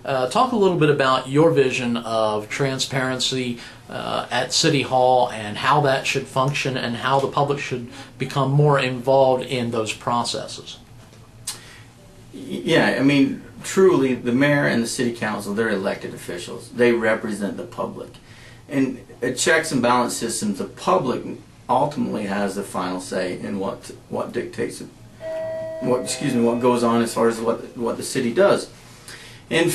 talk a little bit about your vision of transparency at City Hall and how that should function and how the public should become more involved in those processes. Yeah, I mean, truly, the mayor and the city council, they're elected officials. They represent the public. And a checks and balance system, the public ultimately has the final say in what dictates what goes on as far as what the city does. And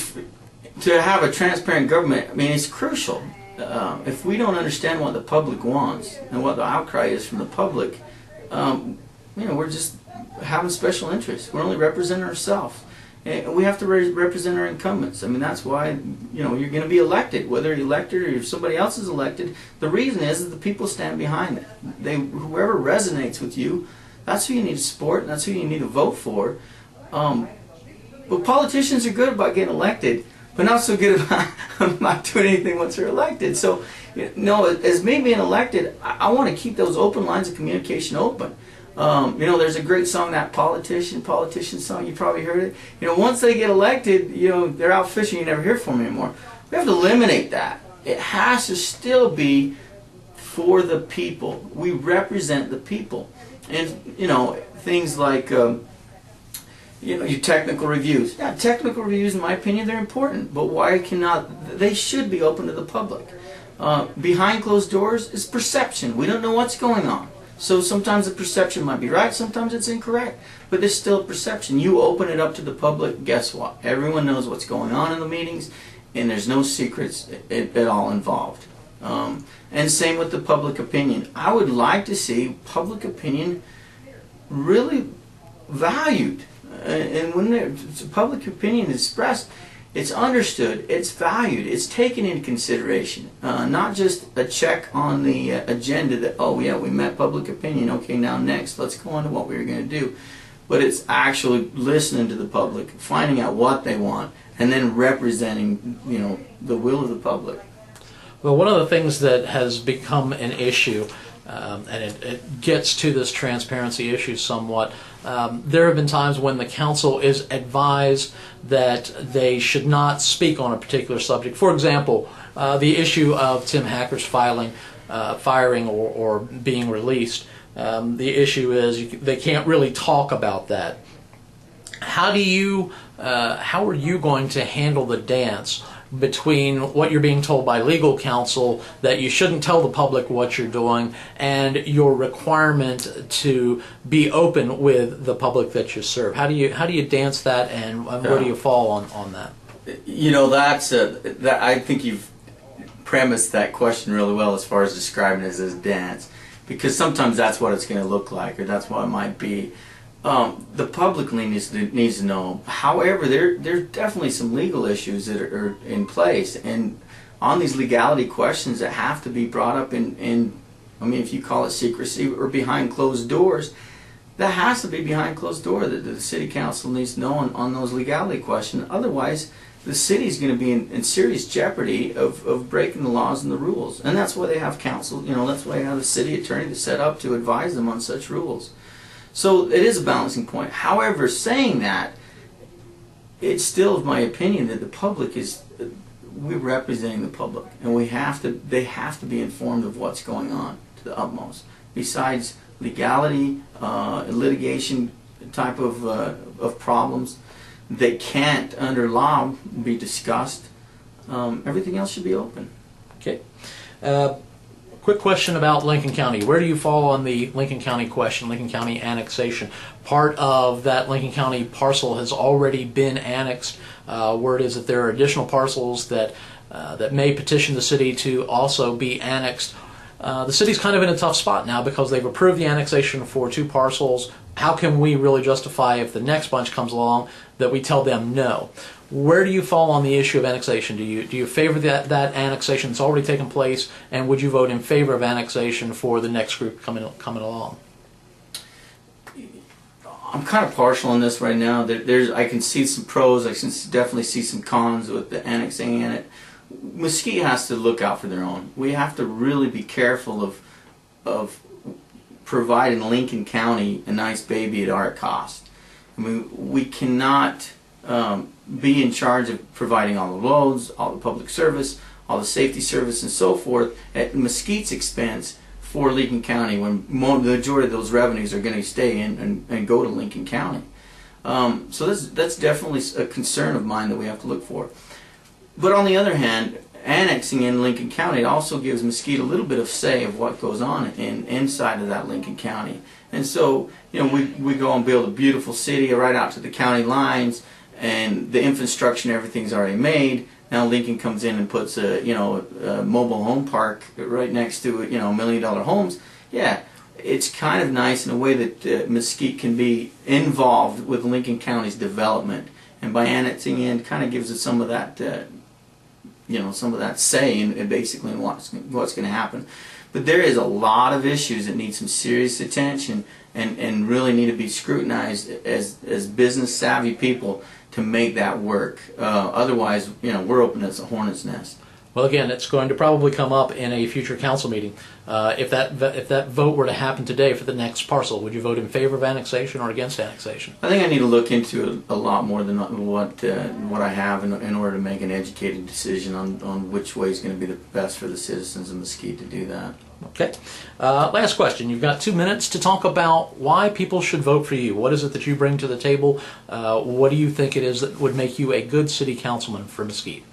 to have a transparent government, I mean, it's crucial. If we don't understand what the public wants and what the outcry is from the public, we're just having special interests. We're only representing ourselves. And we have to represent our incumbents. I mean, that's why, you're going to be elected, whether you're elected or if somebody else is elected. The reason is that the people stand behind it. Whoever resonates with you, that's who you need to support, and that's who you need to vote for. But politicians are good about getting elected, but not so good about doing anything once they're elected. So, as me being elected, I want to keep those open lines of communication open. There's a great song, that politician song, you probably heard it. Once they get elected, they're out fishing, you never hear from them anymore. We have to eliminate that. It has to still be for the people. We represent the people. And, things like, your technical reviews. Yeah, technical reviews, in my opinion, they're important, but they should be open to the public. Behind closed doors is perception. We don't know what's going on. So sometimes the perception might be right, sometimes it's incorrect, but there's still a perception. You open it up to the public, guess what? Everyone knows what's going on in the meetings, and there's no secrets at all involved. And same with the public opinion. I would like to see public opinion really valued. And when public opinion is expressed, it's understood, it's valued, it's taken into consideration. Not just a check on the agenda that, oh yeah, we met public opinion, okay, now next, let's go on to what we were going to do. But it's actually listening to the public, finding out what they want, and then representing, the will of the public. Well, one of the things that has become an issue, and it gets to this transparency issue somewhat, there have been times when the council is advised that they should not speak on a particular subject. For example, the issue of Tim Hacker's firing or being released. The issue is they can't really talk about that. How are you going to handle the dance between what you're being told by legal counsel that you shouldn't tell the public what you're doing and your requirement to be open with the public that you serve? How do you dance that, and where do you fall on that? I think you've premised that question really well as far as describing it as a dance, because sometimes that's what it's going to look like, or that's what it might be. The public needs to know. However, there's definitely some legal issues that are in place, and on these legality questions that have to be brought up if you call it secrecy or behind closed doors, that has to be behind closed door. That the city council needs to know on those legality questions. Otherwise, the city's going to be in serious jeopardy of breaking the laws and the rules. And that's why they have counsel. That's why they have the city attorney to set up to advise them on such rules. So it is a balancing point. However, saying that, it's still my opinion that the public we're representing the public, and they have to be informed of what's going on to the utmost. Besides legality, litigation type of problems that can't under law be discussed, everything else should be open. Okay. Quick question about Lincoln County. Where do you fall on the Lincoln County question, Lincoln County annexation? Part of that Lincoln County parcel has already been annexed. Word is that there are additional parcels that may petition the city to also be annexed. The city's kind of in a tough spot now because they've approved the annexation for 2 parcels. How can we really justify, if the next bunch comes along, that we tell them no? Where do you fall on the issue of annexation? Do you favor that annexation that's already taken place, and would you vote in favor of annexation for the next group coming along? I'm kind of partial on this right now. I can see some pros. I can definitely see some cons with the annexing in it. Mesquite has to look out for their own. We have to really be careful of providing Lincoln County a nice baby at our cost. I mean, we cannot be in charge of providing all the roads, all the public service, all the safety service and so forth at Mesquite's expense for Lincoln County, when the majority of those revenues are going to stay in and go to Lincoln County. So that's definitely a concern of mine that we have to look for. But on the other hand, annexing in Lincoln County also gives Mesquite a little bit of say of what goes on inside of that Lincoln County. And so, you know, we go and build a beautiful city right out to the county lines, and the infrastructure and everything's already made. Now Lincoln comes in and puts a mobile home park right next to $1 million homes. Yeah, it's kind of nice in a way that Mesquite can be involved with Lincoln County's development, and by annexing in, kind of gives it some of that. Some of that say in basically what's going to happen. But there is a lot of issues that need some serious attention and really need to be scrutinized as business savvy people to make that work. Otherwise, we're open as a hornet's nest. Well, again, it's going to probably come up in a future council meeting. If that vote were to happen today for the next parcel, would you vote in favor of annexation or against annexation? I think I need to look into it a lot more than what I have in order to make an educated decision on which way is going to be the best for the citizens of Mesquite to do that. Okay. Last question. You've got 2 minutes to talk about why people should vote for you. What is it that you bring to the table? What do you think it is that would make you a good city councilman for Mesquite?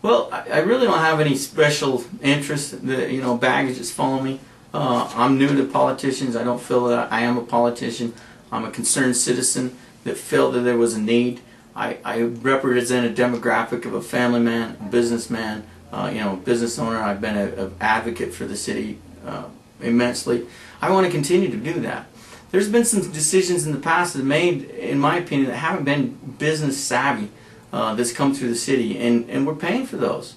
Well, I really don't have any special interest, baggage that's following me. I'm new to politicians. I don't feel that I am a politician. I'm a concerned citizen that felt that there was a need. I represent a demographic of a family man, a businessman, business owner. I've been an advocate for the city immensely. I want to continue to do that. There's been some decisions in the past that made, in my opinion, that haven't been business savvy. That's come through the city, and we're paying for those.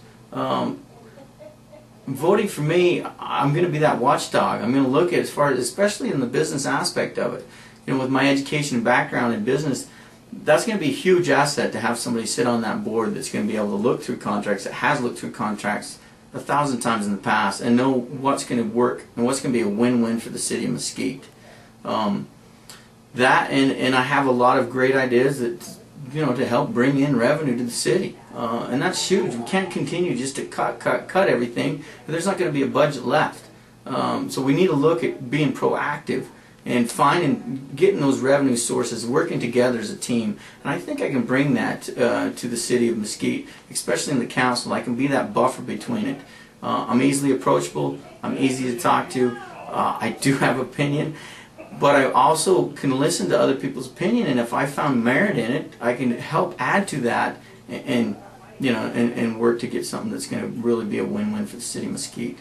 Voting for me, I'm going to be that watchdog. I'm going to look at especially in the business aspect of it. With my education and background in business, that's going to be a huge asset to have somebody sit on that board that's going to be able to look through contracts, that has looked through contracts 1,000 times in the past, and know what's going to work and what's going to be a win-win for the city of Mesquite. That and I have a lot of great ideas that to help bring in revenue to the city, and that's huge. We can't continue just to cut everything. There's not going to be a budget left. So we need to look at being proactive and getting those revenue sources, working together as a team. And I think I can bring that to the city of Mesquite, especially in the council. I can be that buffer between it. I'm easily approachable. I'm easy to talk to. I do have opinion. But I also can listen to other people's opinion, and if I found merit in it, I can help add to that and work to get something that's going to really be a win-win for the city of Mesquite.